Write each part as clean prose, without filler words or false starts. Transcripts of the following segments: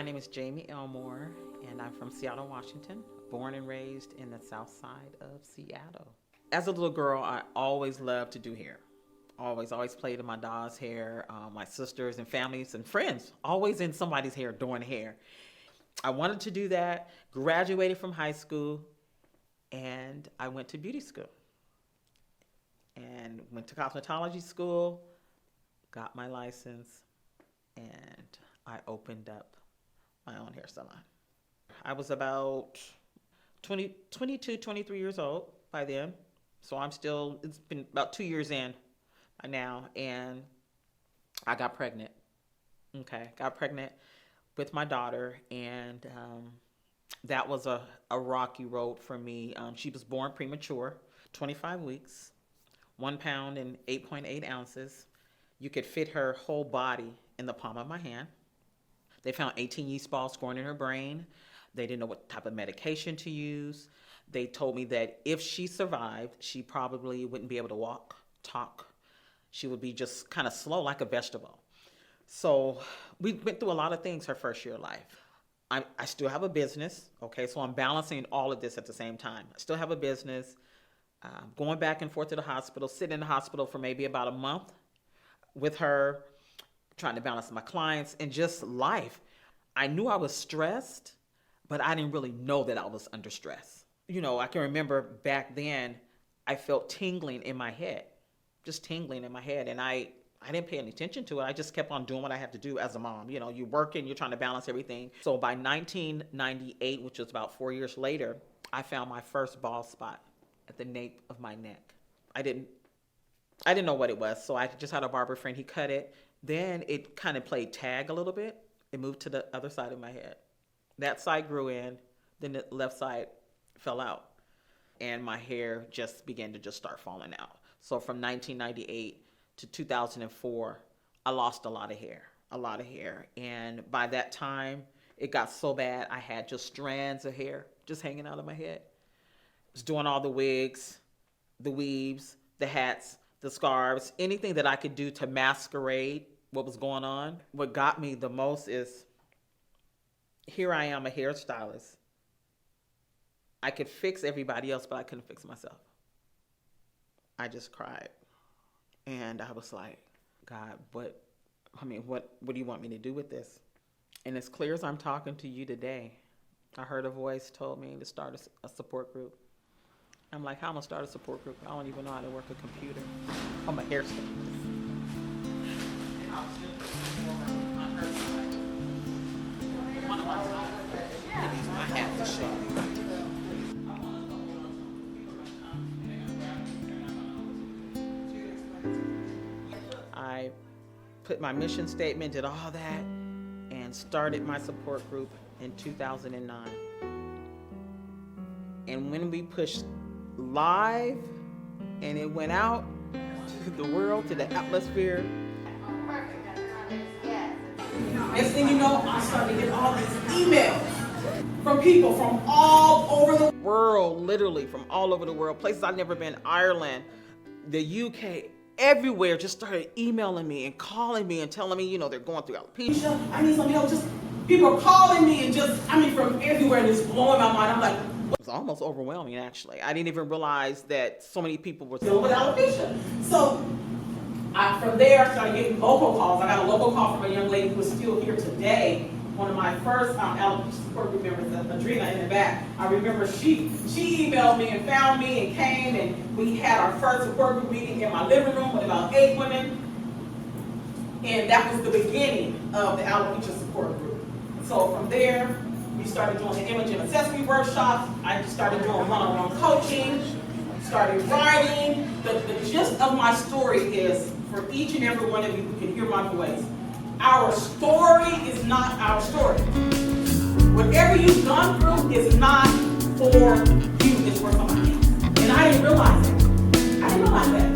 My name is Jamie Elmore, and I'm from Seattle, Washington, born and raised in the south side of Seattle. As a little girl, I always loved to do hair. Always played in my dad's hair, my sisters and families and friends, always in somebody's hair, doing hair. I wanted to do that, graduated from high school, and I went to beauty school. And went to cosmetology school, got my license, and I opened up my own hair salon. I was about 22, 23 years old by then. So it's been about 2 years in by now, and I got pregnant. Got pregnant with my daughter, and that was a rocky road for me. She was born premature, 25 weeks, 1 pound and 8.8 ounces. You could fit her whole body in the palm of my hand. They found 18 yeast balls growing in her brain. They didn't know what type of medication to use. They told me that if she survived, she probably wouldn't be able to walk, talk. She would be just kind of slow like a vegetable. So we went through a lot of things her first year of life. I still have a business, so I'm balancing all of this at the same time. I still have a business, going back and forth to the hospital, sitting in the hospital for maybe about a month with her, trying to balance my clients and just life. I knew I was stressed, but I didn't really know that I was under stress. I can remember back then, I felt tingling in my head, just tingling in my head. And I didn't pay any attention to it. I just kept on doing what I have to do as a mom. You're working, you're trying to balance everything. So by 1998, which was about 4 years later, I found my first bald spot at the nape of my neck. I didn't know what it was. So I just had a barber friend, he cut it. Then it kind of played tag a little bit. It moved to the other side of my head. That side grew in, then the left side fell out. And my hair just began to just start falling out. So from 1998 to 2004, I lost a lot of hair. And by that time, it got so bad, I had just strands of hair just hanging out of my head. I was doing all the wigs, the weaves, the hats, the scarves, anything that I could do to masquerade what was going on. What got me the most is, here I am, a hairstylist. I could fix everybody else, but I couldn't fix myself. I just cried. And I was like, God, what do you want me to do with this? And as clear as I'm talking to you today, I heard a voice told me to start a support group. I'm like, how am I gonna start a support group? I don't even know how to work a computer. I'm a hairstylist. I have to show. I put my mission statement, did all that, and started my support group in 2009. And when we pushed live and it went out to the world, to the atmosphere. Next thing you know, I started to get all these emails from people from all over the world, literally from all over the world, places I've never been, Ireland, the UK, everywhere, just started emailing me and calling me and telling me, they're going through alopecia. I need some help. Just people calling me and from everywhere, and it's blowing my mind. I'm like, it was almost overwhelming, actually. I didn't even realize that so many people were dealing with alopecia. So from there, I started getting local calls. I got a local call from a young lady who is still here today. One of my first Alopecia Support Group members, Adrina in the back. I remember she emailed me and found me and came, and we had our first support group meeting in my living room with about 8 women. And that was the beginning of the Alopecia Support Group. So from there, we started doing the image and accessory workshops. I started doing one-on-one coaching, started writing. The gist of my story is, for each and every one of you who can hear my voice, our story is not our story. Whatever you've gone through is not for you, it's for somebody else. And I didn't realize it. I didn't realize that.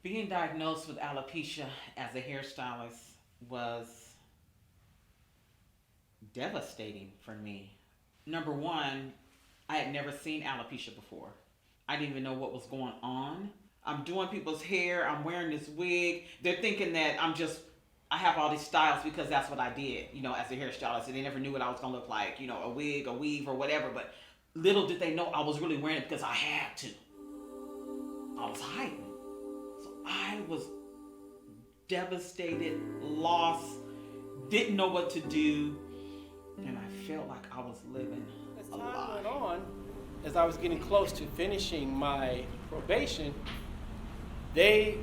Being diagnosed with alopecia as a hairstylist was devastating for me. Number one, I had never seen alopecia before. I didn't even know what was going on. I'm doing people's hair, I'm wearing this wig. They're thinking that I have all these styles because that's what I did, as a hairstylist. And they never knew what I was gonna look like, a wig, a weave, or whatever. But little did they know I was really wearing it because I had to. I was hiding. So I was devastated, lost, didn't know what to do. And I felt like I was living As a time lie. went on, as I was getting close to finishing my probation, they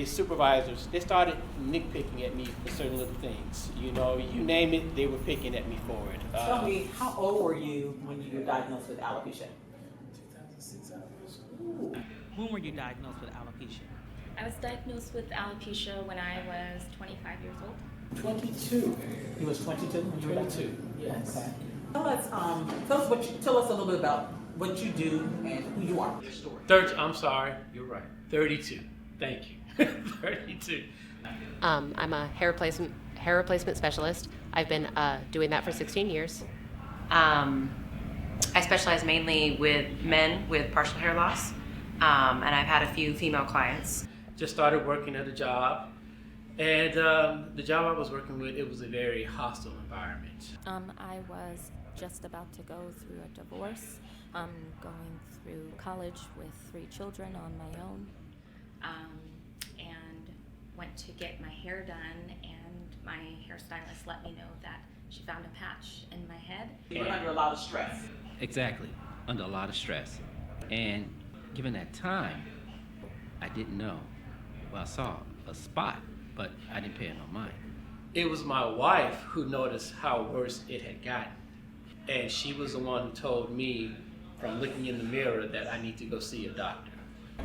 supervisors, they started nitpicking at me for certain little things. You name it, they were picking at me for it. Tell me, how old were you when you were diagnosed with alopecia? 2006, I was. When were you diagnosed with alopecia? I was diagnosed with alopecia when I was 25 years old. 22. You was 22 when you were diagnosed? 22, yes. Okay. Tell us a little bit about what you do and who you are. Your story. I'm sorry, you're right. 32. Thank you. 32. I'm a hair replacement specialist. I've been doing that for 16 years. I specialize mainly with men with partial hair loss, and I've had a few female clients. Just started working at a job, and the job I was working with, it was a very hostile environment. I was just about to go through a divorce, going through college with 3 children on my own, and went to get my hair done, and my hairstylist let me know that she found a patch in my head. You were under a lot of stress. Exactly, under a lot of stress. And given that time, I didn't know. Well, I saw a spot, but I didn't pay it no mind. It was my wife who noticed how worse it had gotten. And she was the one who told me from looking in the mirror that I need to go see a doctor.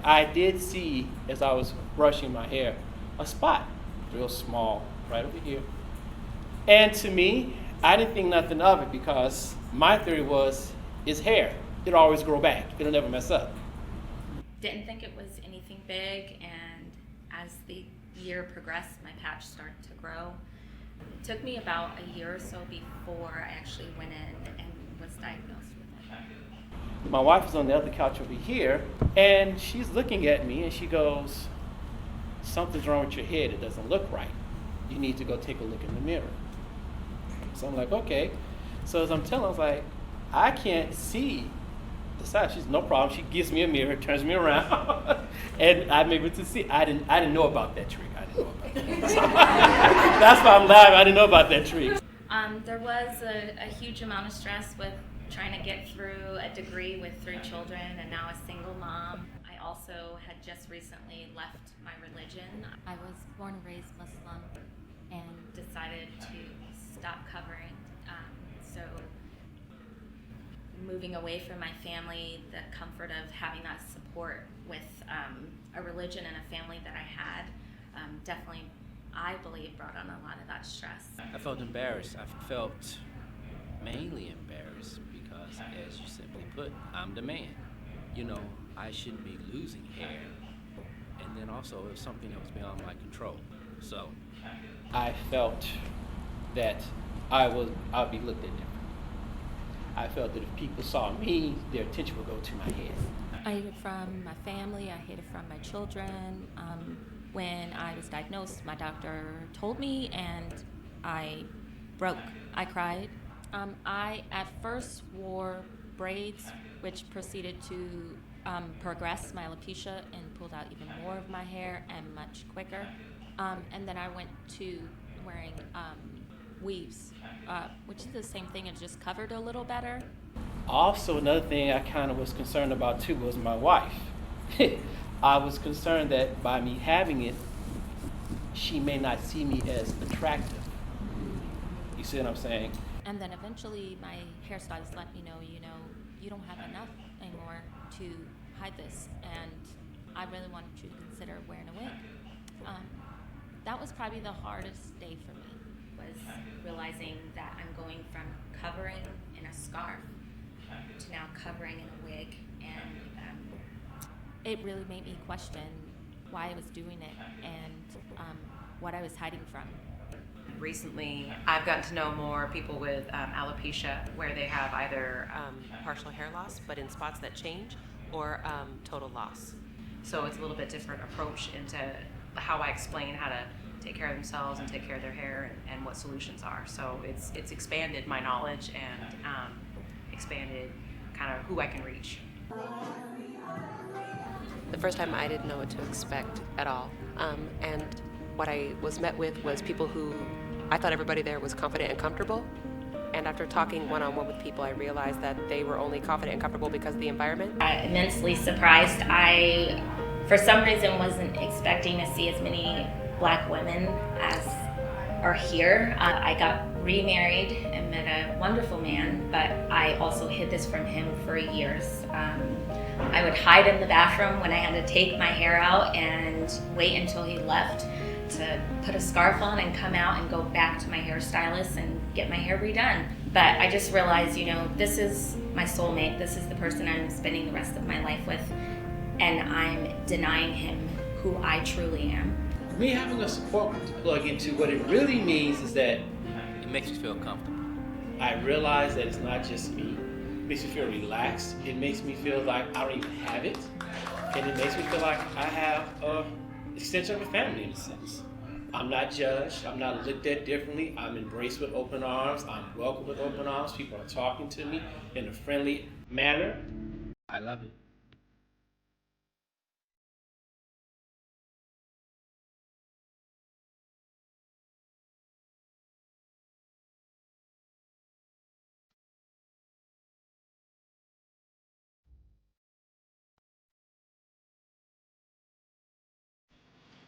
I did see, as I was brushing my hair, a spot, real small, right over here. And to me, I didn't think nothing of it because my theory was, it's hair. It'll always grow back. It'll never mess up. Didn't think it was anything big, and as the year progressed, my patch started to grow. It took me about a year or so before I actually went in and was diagnosed with it. My wife is on the other couch over here, and she's looking at me, and she goes, something's wrong with your head. It doesn't look right. You need to go take a look in the mirror. So I'm like, okay. So as I'm telling her, I was like, I can't see the side. She's no problem. She gives me a mirror, turns me around, and I'm able to see. I didn't know about that trick. I didn't know about that. That's why I'm laughing. I didn't know about that trick. There was a huge amount of stress with trying to get through a degree with 3 children and now a single mom. I also had just recently left my religion. I was born and raised Muslim and decided to stop covering. So moving away from my family, the comfort of having that support with a religion and a family that I had definitely, I believe, brought on a lot of that stress. I felt embarrassed. I felt mainly embarrassed because, as you simply put, I'm the man. I shouldn't be losing hair. And then also, it was something that was beyond my control. So I felt that I'd be looked at different. I felt that if people saw me, their attention would go to my head. I hid it from my family, I hid it from my children. When I was diagnosed, my doctor told me and I broke. I cried. I at first wore braids, which proceeded to progress my alopecia and pulled out even more of my hair and much quicker. And then I went to wearing weaves, which is the same thing, it just covered a little better. Also, another thing I kind of was concerned about too was my wife. I was concerned that by me having it, she may not see me as attractive. You see what I'm saying? And then eventually my hairstylist let me know, you don't have enough anymore to hide this, and I really wanted you to consider wearing a wig. That was probably the hardest day for me, was realizing that I'm going from covering in a scarf to now covering in a wig, and it really made me question why I was doing it and what I was hiding from. recently, I've gotten to know more people with alopecia, where they have either Partial hair loss, but in spots that change, or total loss. so it's a little bit different approach into how I explain how to take care of themselves and take care of their hair and what solutions are. So it's expanded my knowledge and expanded kind of who I can reach. The first time I didn't know what to expect at all. And what I was met with was people who, I thought everybody there was confident and comfortable. And after talking one-on-one with people, I realized that they were only confident and comfortable because of the environment. I'm immensely surprised. I, for some reason, wasn't expecting to see as many Black women as are here. I got remarried and met a wonderful man, but I also hid this from him for years. I would hide in the bathroom when I had to take my hair out and wait until he left to put a scarf on and come out and go back to my hairstylist and get my hair redone. But I just realized, this is my soulmate. This is the person I'm spending the rest of my life with, and I'm denying him who I truly am. Me having a support group to plug into, what it really means is that It makes you feel comfortable. I realize that it's not just me. It makes me feel relaxed. It makes me feel like I don't even have it. And it makes me feel like I have an extension of a family in a sense. I'm not judged. I'm not looked at differently. I'm embraced with open arms. I'm welcomed with open arms. People are talking to me in a friendly manner. I love it.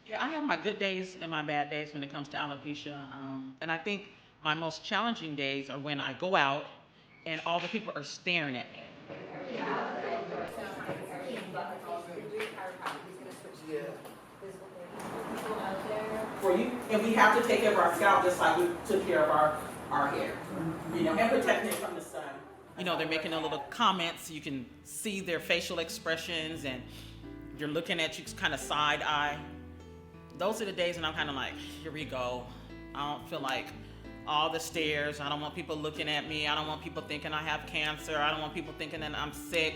Yeah, I have my good days and my bad days when it comes to alopecia. And I think my most challenging days are when I go out and all the people are staring at me. For you, and we have to take care of our scalp just like we took care of our hair, and protecting it from the sun. They're making a little comments. You can see their facial expressions and you're looking at you kind of side eye. Those are the days when I'm kind of like, here we go. I don't feel like all the stares. I don't want people looking at me. I don't want people thinking I have cancer. I don't want people thinking that I'm sick.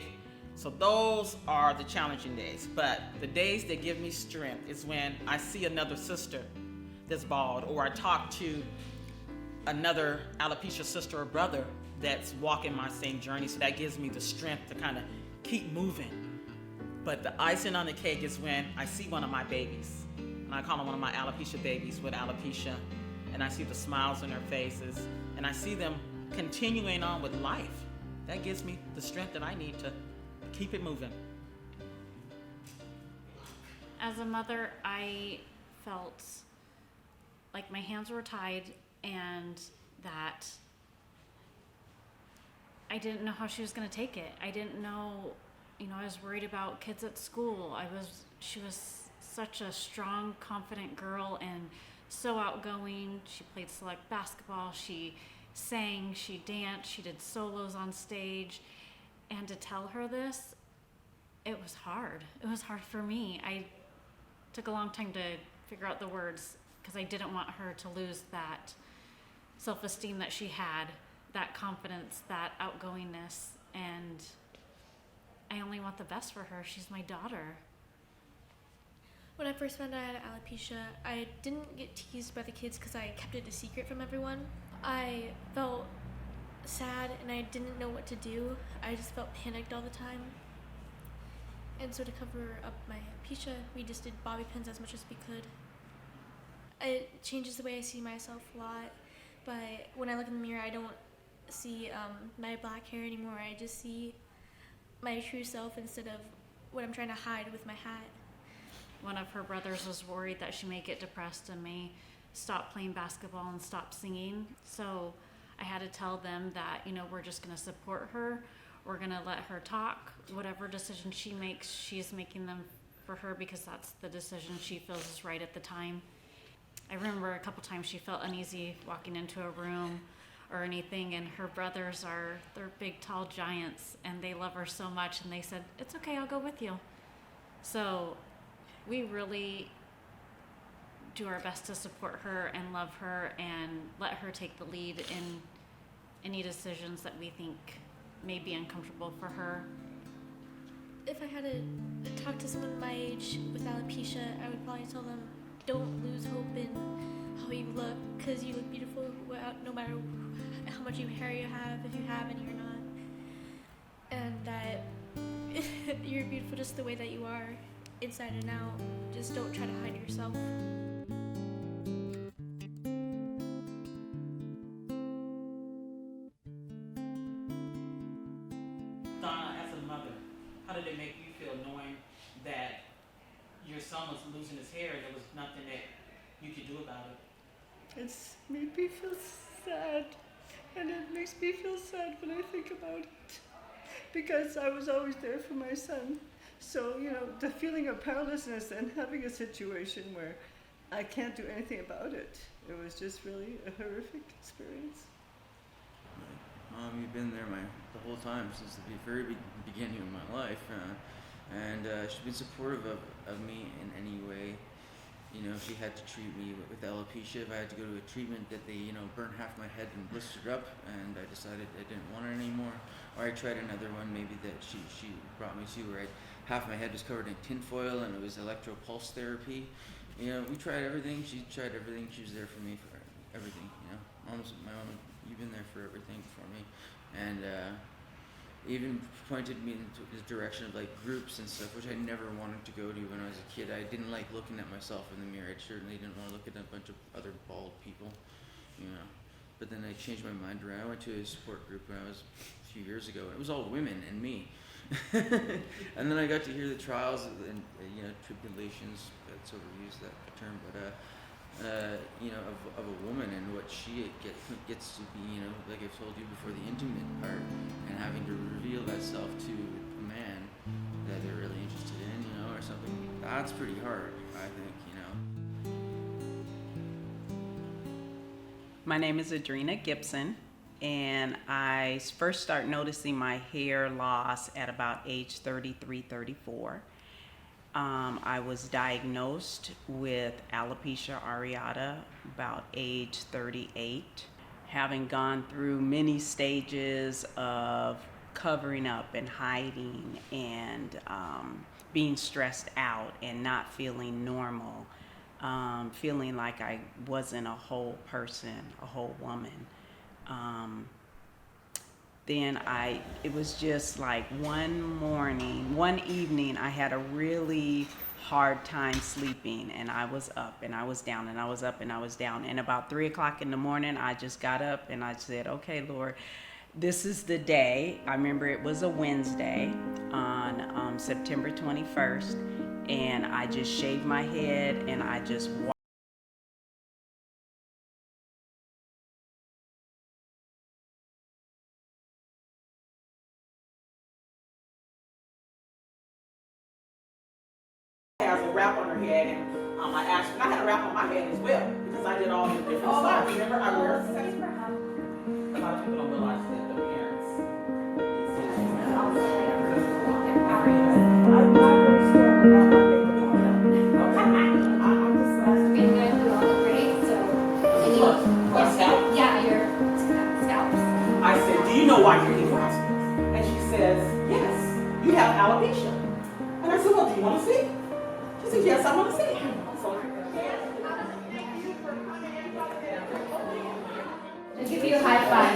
So those are the challenging days. But the days that give me strength is when I see another sister that's bald, or I talk to another alopecia sister or brother that's walking my same journey. So that gives me the strength to kind of keep moving. But the icing on the cake is when I see one of my babies. And I call them one of my alopecia babies with alopecia. And I see the smiles on their faces. And I see them continuing on with life. That gives me the strength that I need to keep it moving. As a mother, I felt like my hands were tied and that I didn't know how she was going to take it. I didn't know, I was worried about kids at school. She was such a strong, confident girl and so outgoing. She played select basketball. She sang, she danced, she did solos on stage. And to tell her this, it was hard. It was hard for me. I took a long time to figure out the words because I didn't want her to lose that self-esteem that she had, that confidence, that outgoingness. And I only want the best for her. She's my daughter. When I first found out I had alopecia, I didn't get teased by the kids because I kept it a secret from everyone. I felt sad and I didn't know what to do. I just felt panicked all the time. And so to cover up my alopecia, we just did bobby pins as much as we could. It changes the way I see myself a lot, but when I look in the mirror, I don't see my black hair anymore. I just see my true self instead of what I'm trying to hide with my hat. One of her brothers was worried that she may get depressed and may stop playing basketball and stop singing. So I had to tell them that, we're just going to support her. We're going to let her talk. Whatever decision she makes, she's making them for her because that's the decision she feels is right at the time. I remember a couple times she felt uneasy walking into a room or anything, and her brothers they're big, tall giants, and they love her so much, and they said, "It's okay, I'll go with you." So we really do our best to support her and love her and let her take the lead in any decisions that we think may be uncomfortable for her. If I had to talk to someone my age with alopecia, I would probably tell them, don't lose hope in how you look, because you look beautiful no matter how much hair you have, if you have any or not. And that you're beautiful just the way that you are, inside and out. Just don't try to hide yourself. Donna, as a mother, how did it make you feel knowing that your son was losing his hair and there was nothing that you could do about it? It's made me feel sad, and it makes me feel sad when I think about it, because I was always there for my son. So, the feeling of powerlessness and having a situation where I can't do anything about it, it was just really a horrific experience. Mom, you've been there the whole time since the very beginning of my life, and she's been supportive of me in any way. She had to treat me with alopecia. If I had to go to a treatment that they, burned half my head and blistered up, and I decided I didn't want it anymore. Or I tried another one maybe that she brought me to where half my head was covered in tinfoil and it was electropulse therapy. We tried everything. She tried everything. She was there for me for everything. Mom's my mom. You've been there for everything for me, and even pointed me into the direction of groups and stuff, which I never wanted to go to when I was a kid. I didn't like looking at myself in the mirror. I certainly didn't want to look at a bunch of other bald people, But then I changed my mind around. I went to a support group when I was a few years ago, and it was all women and me. And then I got to hear the trials and tribulations. That's overused, that term, but of a woman and what she gets to be, like I've told you before, the intimate part, and having to reveal that self to a man that they're really interested in, or something. That's pretty hard, I think, My name is Adrena Gibson, and I first start noticing my hair loss at about age 33, 34. I was diagnosed with alopecia areata about age 38, having gone through many stages of covering up and hiding and being stressed out and not feeling normal, feeling like I wasn't a whole person, a whole woman. Then it was just like one evening, I had a really hard time sleeping, and I was up and I was down and I was up and I was down. And about 3 o'clock in the morning, I just got up and I said, okay, Lord, this is the day. I remember it was a Wednesday on September 21st, and I just shaved my head and I just walked. Has a wrap on her head, and I had a wrap on my head as well because I did all the different styles. Remember, I wear a lot of people don't realize that their parents. I said, do you know why you're in hospital? And she says, yes, you have alopecia. And I said, well, do you want to see? She said, yes, I want to see it. I'll give you a high five.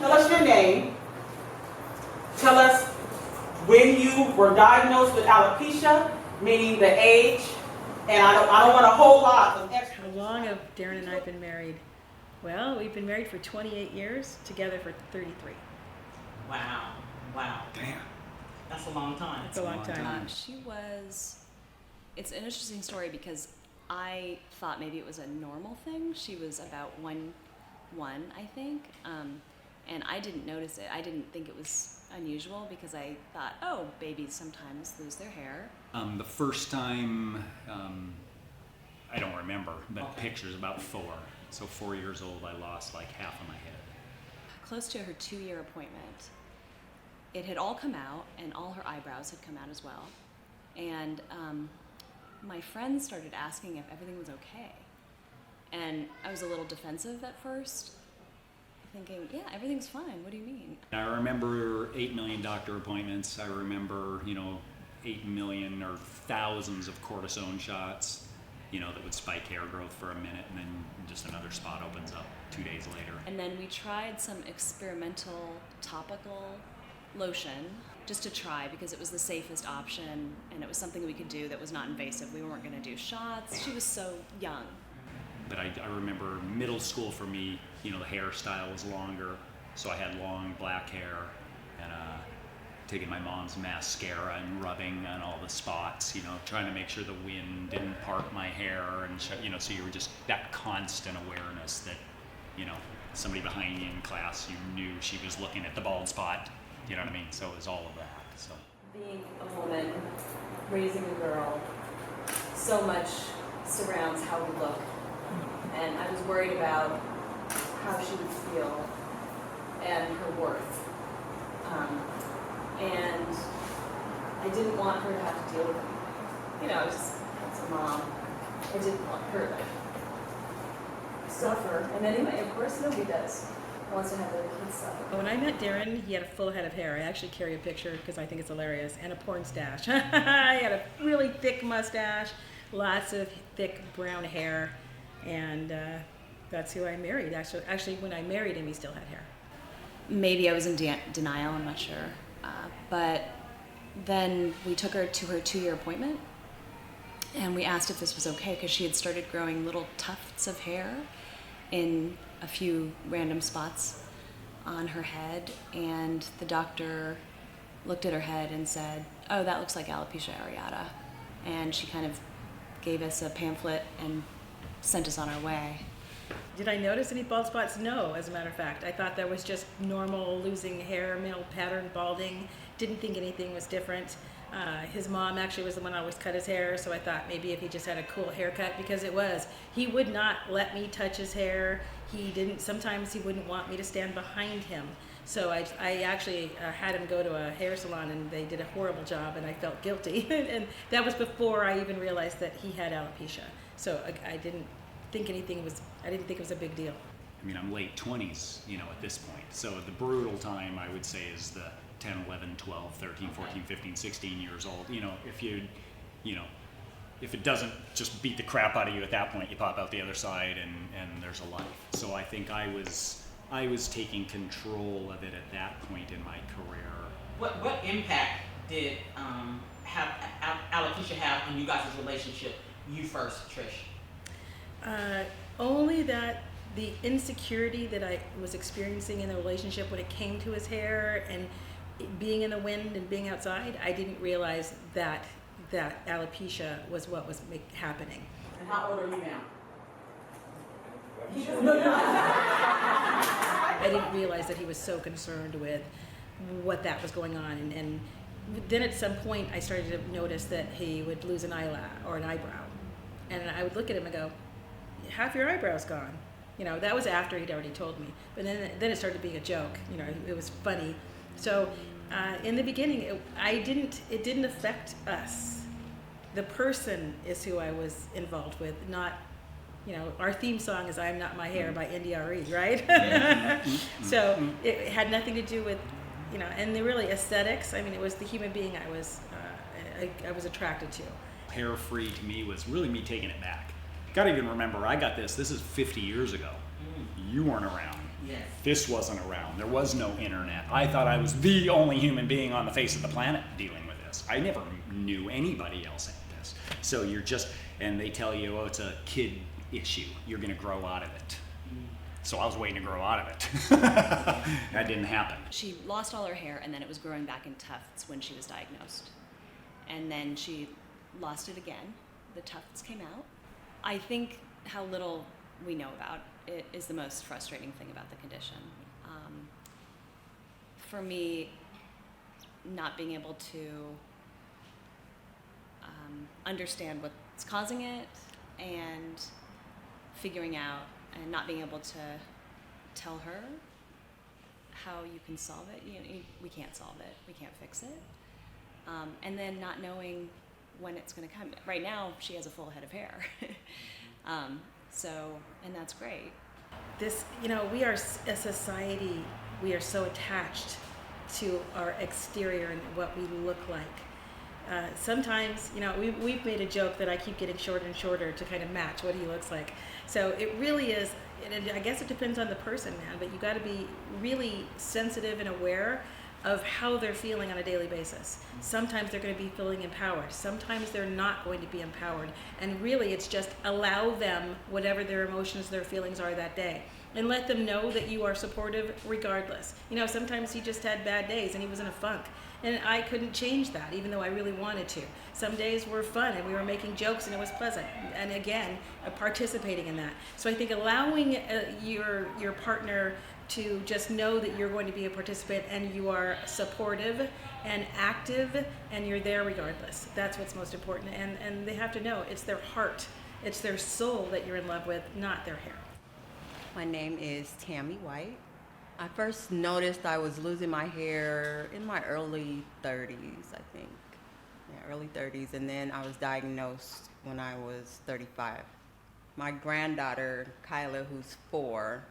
Tell us your name. Tell us when you were diagnosed with alopecia, meaning the age, and I don't want a whole lot of extra. How long have Darren and I been married? Well, we've been married for 28 years, together for 33. Wow. Damn. That's a long time. It's a long time. It's an interesting story because I thought maybe it was a normal thing. She was about 1'1", I think, and I didn't notice it. I didn't think it was unusual because I thought, oh, babies sometimes lose their hair. The first time, I don't remember, but Okay. pictures about 4. So 4 years old, I lost like half of my head. Close to her 2-year appointment, it had all come out, and all her eyebrows had come out as well. And my friends started asking if everything was okay. And I was a little defensive at first, thinking, yeah, everything's fine. What do you mean? I remember 8 million doctor appointments. I remember, 8 million or thousands of cortisone shots, that would spike hair growth for a minute, and then just another spot opens up 2 days later. And then we tried some experimental topical lotion just to try, because it was the safest option and it was something we could do that was not invasive. We weren't going to do shots. She was so young. But I remember middle school for me, the hairstyle was longer, so I had long black hair, and taking my mom's mascara and rubbing on all the spots, trying to make sure the wind didn't part my hair, and so you were just that constant awareness that, somebody behind you in class, you knew she was looking at the bald spot, you know what I mean? So it was all of that. So Being a woman, raising a girl, so much surrounds how we look. And I was worried about how she would feel and her worth. And I didn't want her to have to deal with anything. As a mom, I didn't want her to suffer. And anyway, of course, nobody does. Wants to have their kids suffer. When I met Darren, he had a full head of hair. I actually carry a picture because I think it's hilarious, and a porn stash. He had a really thick mustache, lots of thick brown hair, and that's who I married. Actually, when I married him, he still had hair. Maybe I was in denial, I'm not sure. But then we took her to her 2-year appointment, and we asked if this was okay, because she had started growing little tufts of hair in a few random spots on her head, and the doctor looked at her head and said, "Oh, that looks like alopecia areata." And she kind of gave us a pamphlet and sent us on our way. Did I notice any bald spots? No, as a matter of fact. I thought that was just normal losing hair, male pattern balding. Didn't think anything was different. His mom actually was the one who always cut his hair, so I thought maybe if he just had a cool haircut, because it was. He would not let me touch his hair. Sometimes he wouldn't want me to stand behind him. So I actually had him go to a hair salon, and they did a horrible job, and I felt guilty. And that was before I even realized that he had alopecia. So I didn't think it was a big deal. I mean, I'm late 20s, at this point. So the brutal time, I would say, is the 10, 11, 12, 13, 14, 15, 16 years old. If it doesn't just beat the crap out of you at that point, you pop out the other side and there's a life. So I think I was taking control of it at that point in my career. What impact did alopecia have on you guys' relationship? You first, Trish. Only that the insecurity that I was experiencing in the relationship when it came to his hair and being in the wind and being outside, I didn't realize that alopecia was what was happening. And how old are you now? I didn't realize that he was so concerned with what that was going on. And then at some point I started to notice that he would lose an eyelash or an eyebrow. And I would look at him and go, half your eyebrow's gone. That was after he'd already told me. But then it started being a joke. It was funny. So in the beginning, it didn't affect us. The person is who I was involved with, not, our theme song is "I'm Not My Hair" by NDRE, right? So it had nothing to do with, and the really aesthetics. I mean, it was the human being I was attracted to. Hair free to me was really me taking it back. Gotta even remember, I got this is 50 years ago. You weren't around. Yes. This wasn't around. There was no internet. I thought I was the only human being on the face of the planet dealing with this. I never knew anybody else had this. So and they tell you, oh, it's a kid issue. You're gonna grow out of it. So I was waiting to grow out of it. That didn't happen. She lost all her hair, and then it was growing back in tufts when she was diagnosed. And then she lost it again. The tufts came out. I think how little we know about it is the most frustrating thing about the condition. For me, not being able to understand what's causing it and figuring out and not being able to tell her how you can solve it. We can't solve it. We can't fix it. And then not knowing when it's going to come. Right now, she has a full head of hair. And that's great. This, we are a society, we are so attached to our exterior and what we look like. Sometimes, we've made a joke that I keep getting shorter and shorter to kind of match what he looks like. So it really is, and I guess it depends on the person, man, but you got to be really sensitive and aware of how they're feeling on a daily basis. Sometimes they're going to be feeling empowered. Sometimes they're not going to be empowered. And really, it's just allow them whatever their emotions, their feelings are that day. And let them know that you are supportive regardless. Sometimes he just had bad days and he was in a funk. And I couldn't change that, even though I really wanted to. Some days were fun and we were making jokes and it was pleasant. And again, participating in that. So I think allowing your partner to just know that you're going to be a participant and you are supportive and active and you're there regardless. That's what's most important. And they have to know it's their heart, it's their soul that you're in love with, not their hair. My name is Tammy White. I first noticed I was losing my hair in my early 30s, I think. Yeah, early 30s. And then I was diagnosed when I was 35. My granddaughter, Kyla, who's 4,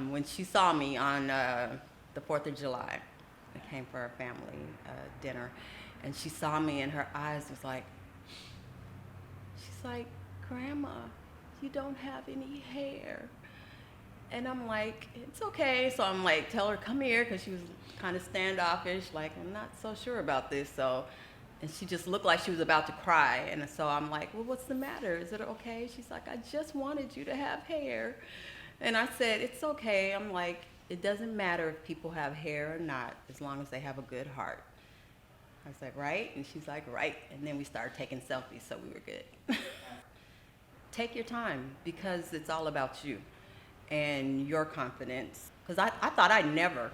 when she saw me on the 4th of July, I came for a family dinner, and she saw me and her eyes was like, she's like, Grandma, you don't have any hair. And I'm like, it's okay. So I'm like, tell her, come here, because she was kind of standoffish, like, I'm not so sure about this. So, and she just looked like she was about to cry. And so I'm like, well, what's the matter? Is it okay? She's like, I just wanted you to have hair. And I said, it's okay. I'm like, it doesn't matter if people have hair or not, as long as they have a good heart. I said, right? And she's like, right. And then we started taking selfies, so we were good. Take your time, because it's all about you and your confidence. Because I thought I'd never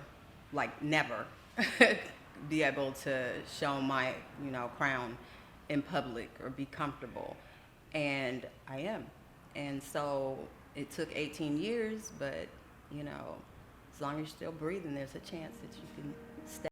be able to show my, crown in public or be comfortable. And I am. And so it took 18 years, but, as long as you're still breathing, there's a chance that you can stay.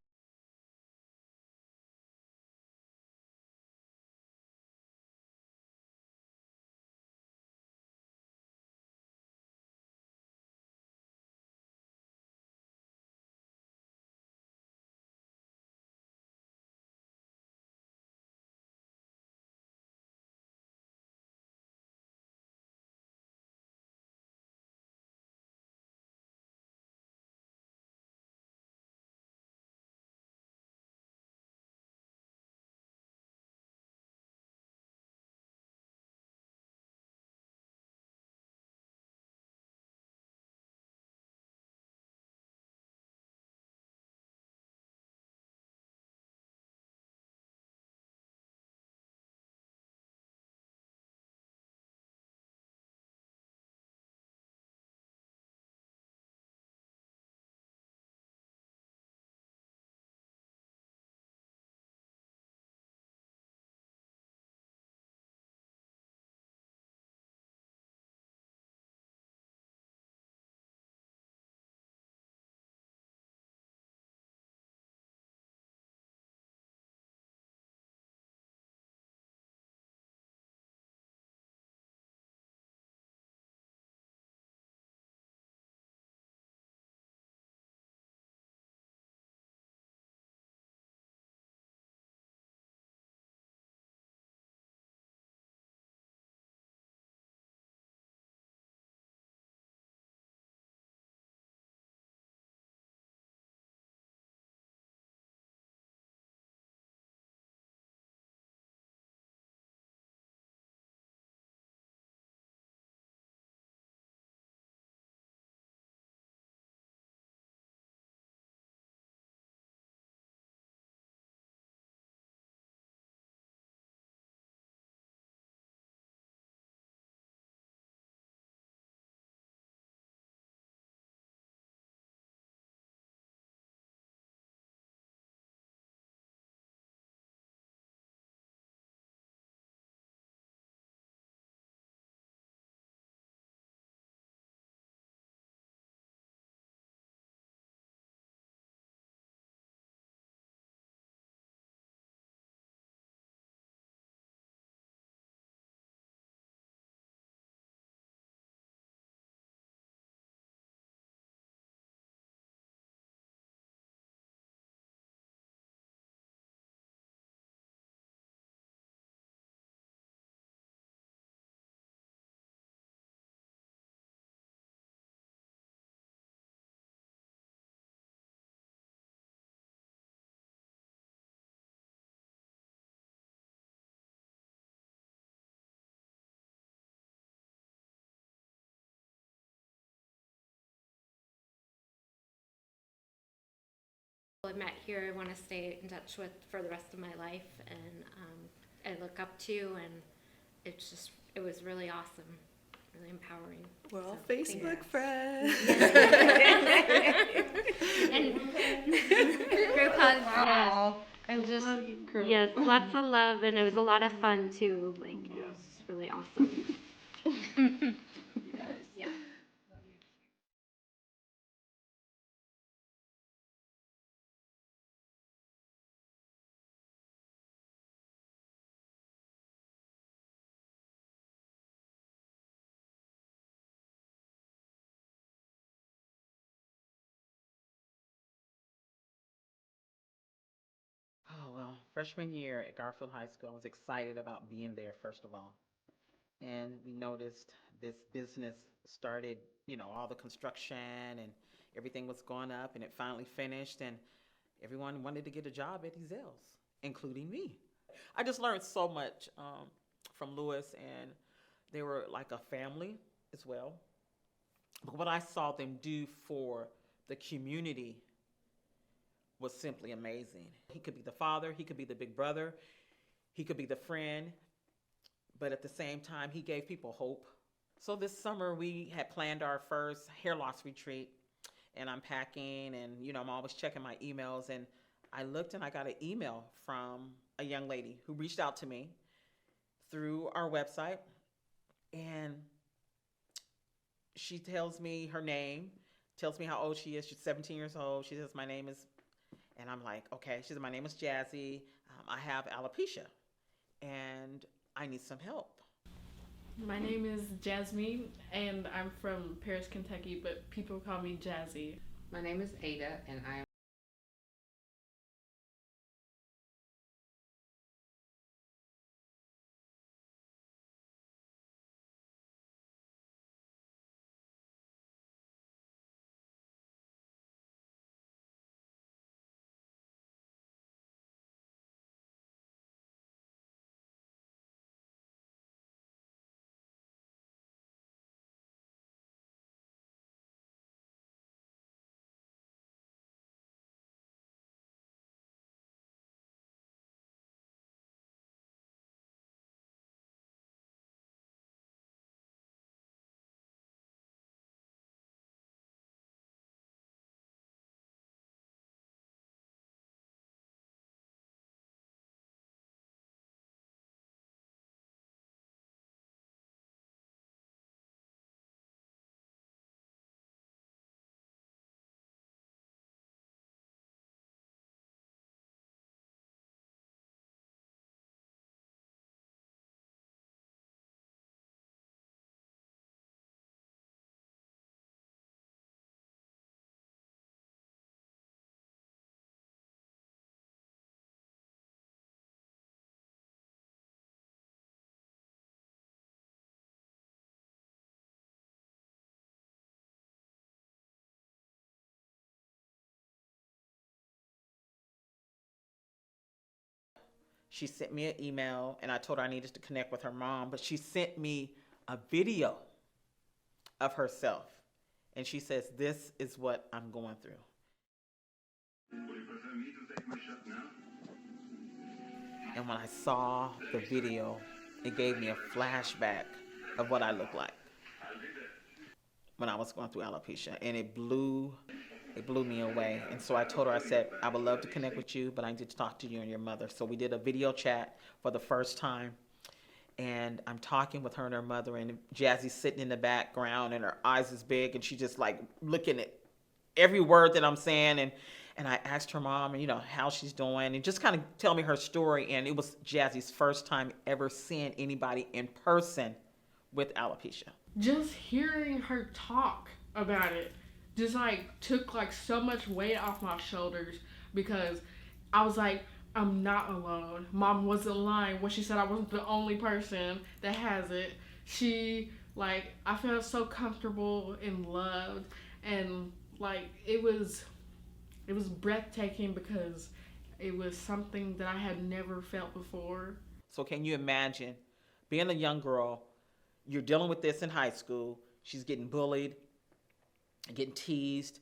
I met here, I want to stay in touch with for the rest of my life, and I look up to, and it was really awesome, really empowering. We're all Facebook friends. And group hugs, and just yes, lots of love, and it was a lot of fun too. Like it was really awesome. Yeah. Oh, well, freshman year at Garfield High School, I was excited about being there, first of all. And we noticed this business started, all the construction and everything was going up, and it finally finished, and everyone wanted to get a job at Ezel's, including me. I just learned so much from Lewis, and they were like a family as well. But what I saw them do for the community was simply amazing. He could be the father, he could be the big brother, he could be the friend, but at the same time, he gave people hope. So this summer, we had planned our first hair loss retreat, and I'm packing, and I'm always checking my emails, and I looked and I got an email from a young lady who reached out to me through our website, and she tells me her name, tells me how old she is. She's 17 years old. She says, my name is, and I'm like, okay. She said, my name is Jazzy. I have alopecia, and I need some help. My name is Jasmine, and I'm from Paris, Kentucky, but people call me Jazzy. My name is Ada, and I am She sent me an email, and I told her I needed to connect with her mom, but she sent me a video of herself, and she says, this is what I'm going through. And when I saw the video, it gave me a flashback of what I looked like when I was going through alopecia, and it blew me away. And so I told her, I said, I would love to connect with you, but I need to talk to you and your mother. So we did a video chat for the first time, and I'm talking with her and her mother, and Jazzy's sitting in the background, and her eyes is big, and she just like looking at every word that I'm saying, and I asked her mom, how she's doing, and just kind of tell me her story. And it was Jazzy's first time ever seeing anybody in person with alopecia. Just hearing her talk about it just took so much weight off my shoulders, because I was like, I'm not alone. Mom wasn't lying when she said I wasn't the only person that has it. I felt so comfortable and loved, and it was breathtaking, because it was something that I had never felt before. So can you imagine being a young girl, you're dealing with this in high school, she's getting bullied, getting teased,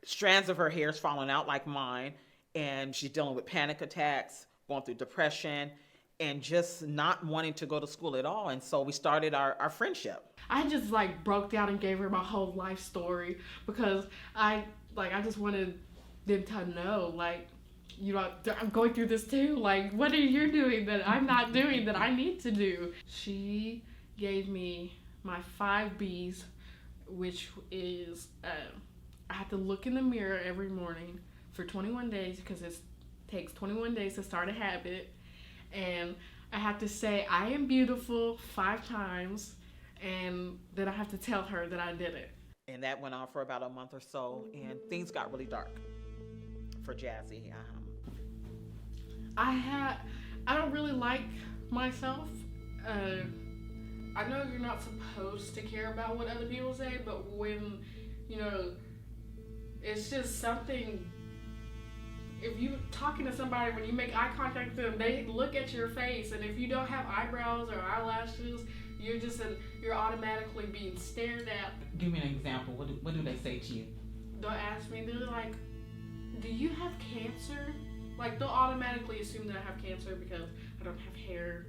strands of her hair is falling out like mine, and she's dealing with panic attacks, going through depression, and just not wanting to go to school at all. And so we started our friendship. I just like broke down and gave her my whole life story because I just wanted them to know, like, you know, I'm going through this too. Like, what are you doing that I'm not doing that I need to do? She gave me my 5 B's, which is I have to look in the mirror every morning for 21 days because it takes 21 days to start a habit. And I have to say, I am beautiful 5 times, and then I have to tell her that I did it. And that went on for about a month or so, and things got really dark for Jazzy. I don't really like myself. I know you're not supposed to care about what other people say, but when, you know, it's just something. If you talking to somebody, when you make eye contact with them, they look at your face, and if you don't have eyebrows or eyelashes, you're automatically being stared at. Give me an example. What do they say to you? They'll ask me, they're like, do you have cancer? Like, they'll automatically assume that I have cancer because I don't have hair,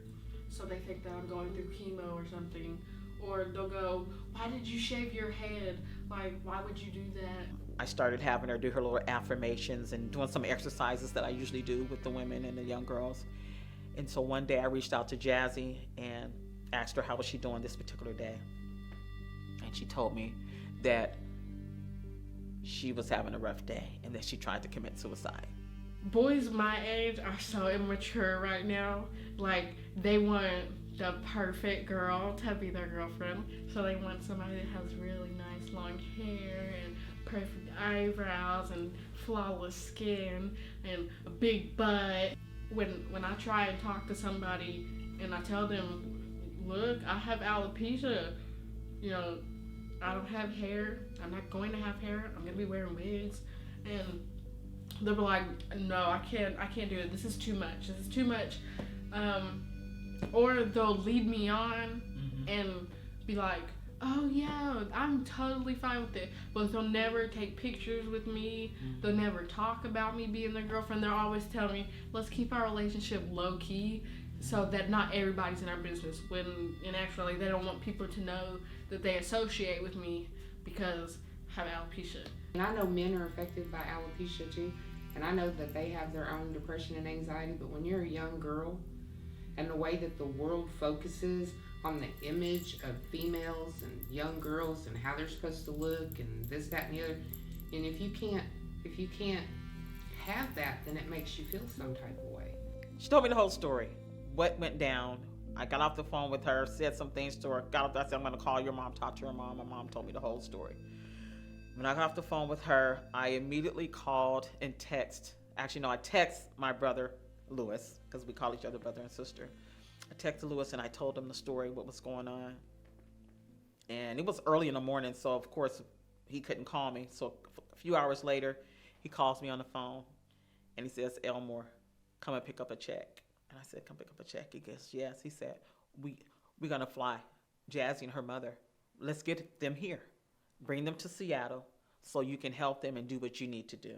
so they think that I'm going through chemo or something. Or they'll go, why did you shave your head? Like, why would you do that? I started having her do her little affirmations and doing some exercises that I usually do with the women and the young girls. And so one day I reached out to Jazzy and asked her how was she doing this particular day. And she told me that she was having a rough day and that she tried to commit suicide. Boys my age are so immature right now. Like, they want the perfect girl to be their girlfriend. So they want somebody that has really nice long hair and perfect eyebrows and flawless skin and a big butt. When I try and talk to somebody and I tell them, look, I have alopecia, you know, I don't have hair, I'm not going to have hair, I'm gonna be wearing wigs, and they'll be like, no, I can't do it, this is too much. Or they'll lead me on and be like, oh yeah, I'm totally fine with it, but they'll never take pictures with me, they'll never talk about me being their girlfriend. They'll always tell me, let's keep our relationship low key so that not everybody's in our business, when in actuality they don't want people to know that they associate with me because I have alopecia. And I know men are affected by alopecia too, and I know that they have their own depression and anxiety, but when you're a young girl and the way that the world focuses on the image of females and young girls and how they're supposed to look and this, that, and the other, and if you can't have that, then it makes you feel some type of way. She told me the whole story, what went down. I got off the phone with her, said some things to her, I said, I'm gonna call your mom, talk to her mom. My mom told me the whole story. When I got off the phone with her, I immediately called and I text my brother, Lewis, because we call each other brother and sister. I texted Lewis and I told him the story, what was going on. And it was early in the morning, so of course he couldn't call me. So a few hours later, he calls me on the phone and he says, Elmore, come and pick up a check. And I said, come pick up a check. He goes, yes. He said, we're gonna fly Jazzy and her mother. Let's get them here. Bring them to Seattle so you can help them and do what you need to do.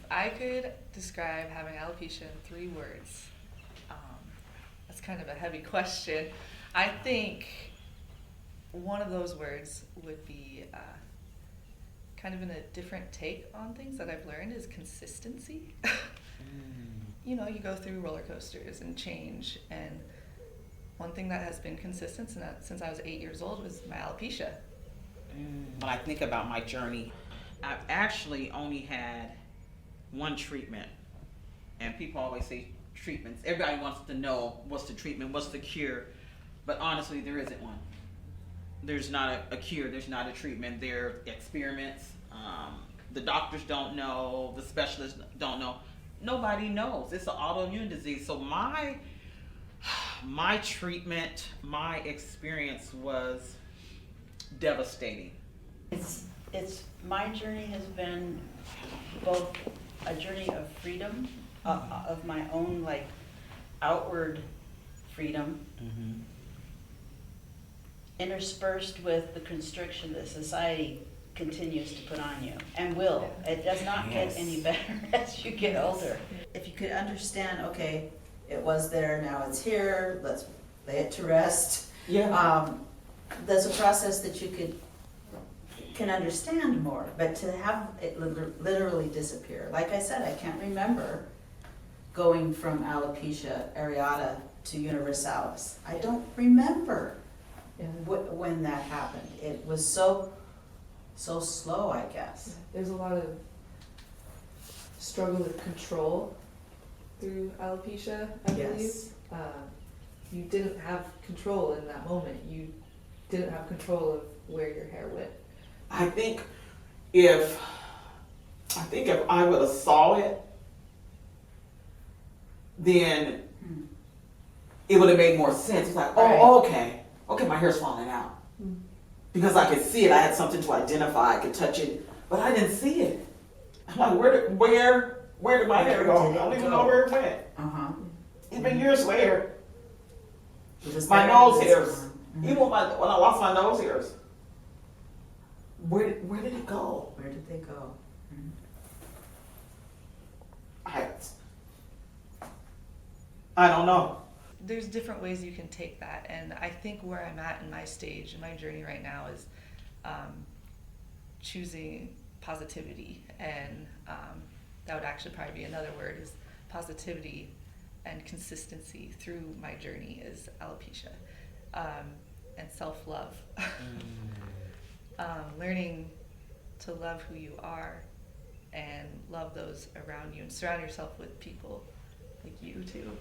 I could describe having alopecia in 3 words, that's kind of a heavy question. I think one of those words would be kind of in a different take on things that I've learned is consistency. You know, you go through roller coasters and change, and one thing that has been consistent since I was 8 years old was my alopecia. When I think about my journey, I've actually only had one treatment. And people always say treatments. Everybody wants to know what's the treatment, what's the cure. But honestly, there isn't one. There's not a cure, there's not a treatment. There are experiments. The doctors don't know, the specialists don't know. Nobody knows. It's an autoimmune disease. So my treatment, my experience was devastating. It's my journey has been both a journey of freedom, of my own like outward freedom, interspersed with the constriction that society continues to put on you and will. It does not get any better as you get older. If you could understand, okay, it was there, now it's here, let's lay it to rest. Yeah. There's a process that you can understand more, but to have it literally disappear. Like I said, I can't remember going from alopecia areata to universalis. I don't remember when that happened. It was so slow, I guess. There's a lot of struggle with control through alopecia, I believe. Yes. You didn't have control in that moment. You didn't have control of where your hair went. I think if I would have saw it, then it would have made more sense. It's like, oh, okay, my hair's falling out. Because I could see it, I had something to identify, I could touch it, but I didn't see it. I'm like, where did my hair go? I don't even know where it went. Even years later, my nose hairs, even when I lost my nose hairs, where did it go? Where did they go? I don't know. There's different ways you can take that, and I think where I'm at in my stage, in my journey right now is choosing positivity, and that would actually probably be another word, is positivity and consistency through my journey is alopecia, and self-love. Learning to love who you are and love those around you, and surround yourself with people like you too,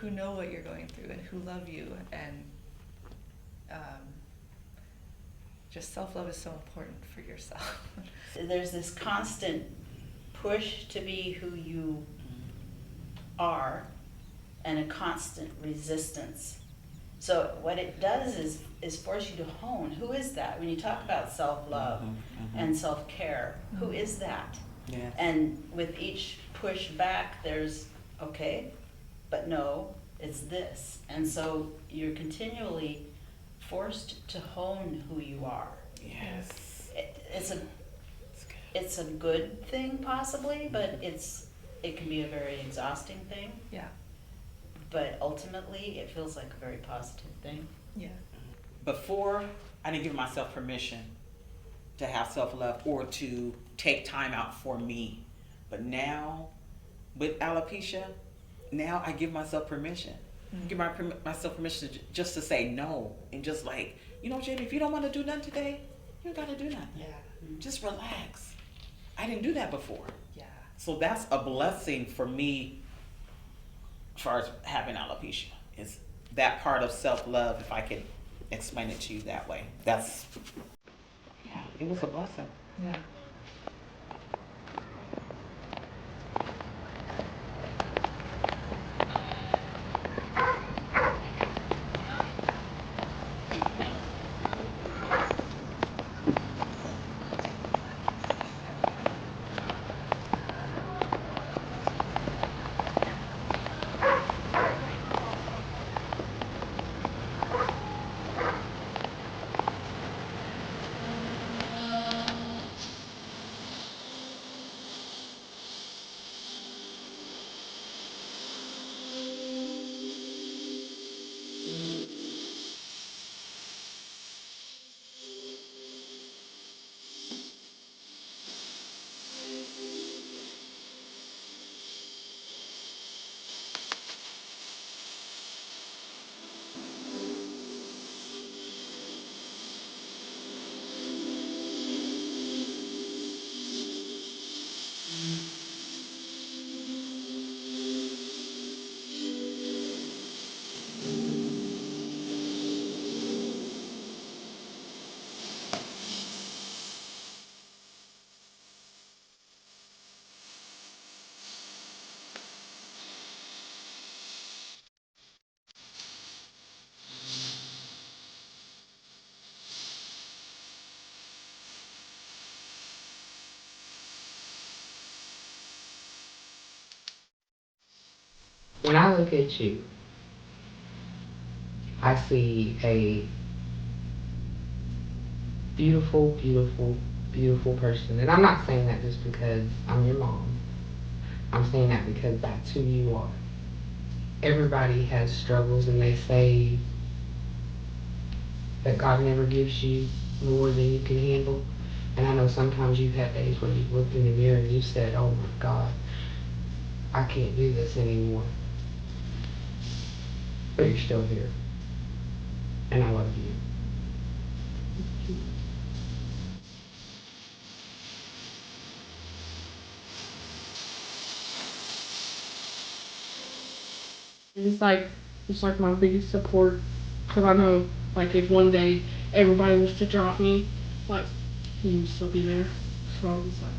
who know what you're going through and who love you, and just self-love is so important for yourself. There's this constant push to be who you are and a constant resistance. So what it does is force you to hone. Who is that? When you talk about self-love and self-care, who is that? Yes. And with each push back, there's, okay, but no, it's this. And so you're continually forced to hone who you are. Yes. It's a good thing possibly, but it can be a very exhausting thing. Yeah. But ultimately, it feels like a very positive thing. Yeah. Before, I didn't give myself permission to have self-love or to take time out for me. But now, with alopecia, now I give myself permission. Give myself permission just to say no. And just like, you know, Jamie, if you don't want to do nothing today, you don't got to do nothing. Yeah. Just relax. I didn't do that before. Yeah. So that's a blessing for me as far as having alopecia. Is that part of self-love, if I could explain it to you that way. That's, yeah, it was a blessing. Yeah. When I look at you, I see a beautiful, beautiful, beautiful person. And I'm not saying that just because I'm your mom. I'm saying that because that's who you are. Everybody has struggles, and they say that God never gives you more than you can handle. And I know sometimes you've had days where you've looked in the mirror and you've said, oh my God, I can't do this anymore. But you're still here. And I love you. It's like my biggest support, because I know, like, if one day everybody was to drop me, like, you would still be there. So I was like,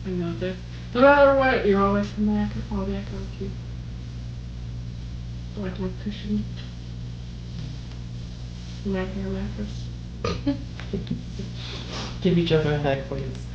I know that no matter what, you're always in there. I can fall back on you. Like my cushion, my hair mattress. Give each other a hug, please.